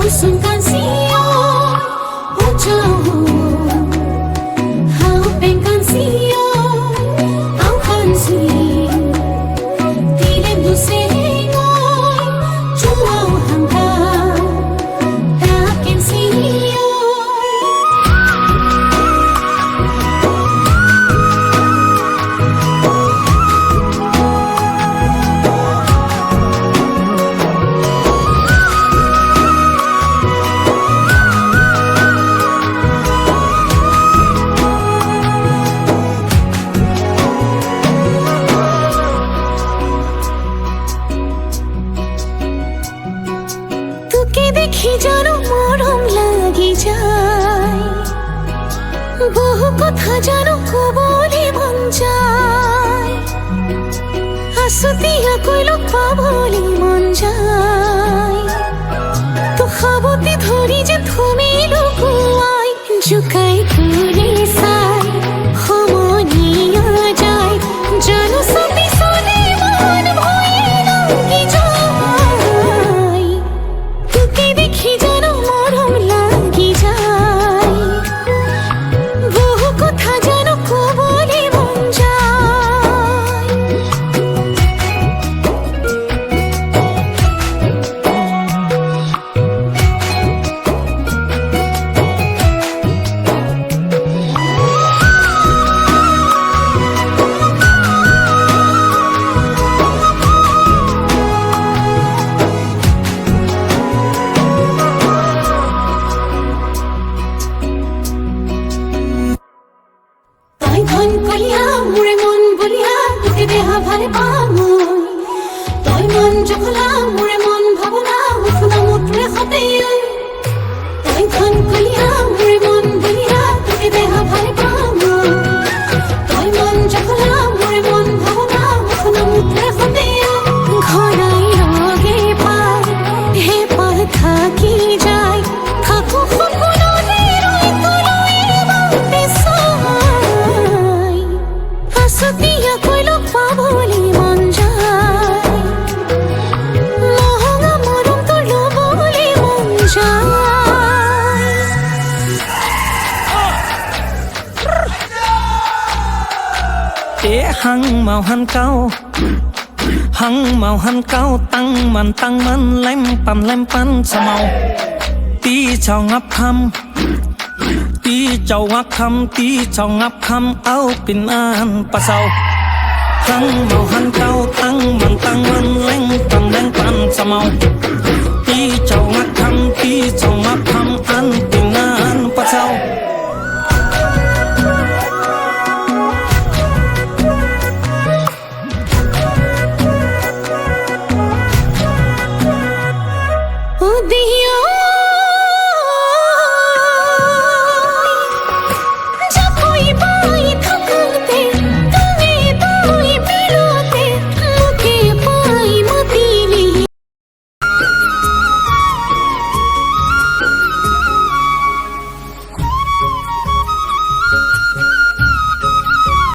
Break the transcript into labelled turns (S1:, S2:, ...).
S1: kussum kan siyon ucahu hau pen kan siyon au kan si tile duse ngoy chuau hangka ta ken siyon দেখি যেন মরম লাগি যায় বহু কথা যেন কবলে মন যায় আসতিয়া কইল পাবলে মন যায় তো খাবতি ধরি যে তুমি লুকুয়াই জুকাই করে সাই সমনিয়া যায় জানো সবই শুনে মন ভয়ে লাগি যায় তোকে দেখি যেন মরম লাগি যায় বহু কথা যেন কবলে মন যায় তাই ধন কলিয়া মুরে মন বলিয়া তোকে দেহা ভারে পামই তাই মন জখলা মুরে মন ভাবনা উঠনা মুত্রে হতে তাই ধন কলিয়া মুরে মন বলিয়া তোকে দেহা ভারে পামই তাই মন জখলা মুরে মন ভাবনা উঠনা মুত্রে হতে ঘনাই রগে পাই হে পার থাকি যায় থাকো সকলরে রই তলই বাতে সাই আসতিয়া কইল পাবলি মন যায় মহঙ্গা মরম তো লবলি মন যায়
S2: ế hăng màu hăng cao tăng man lem pan sa màu tí chào ngắp khăm tí chào ngắp khăm áo pin an pa sau hăng màu hăng cao tăng man lem pan sa màu tí chào ngắp khăm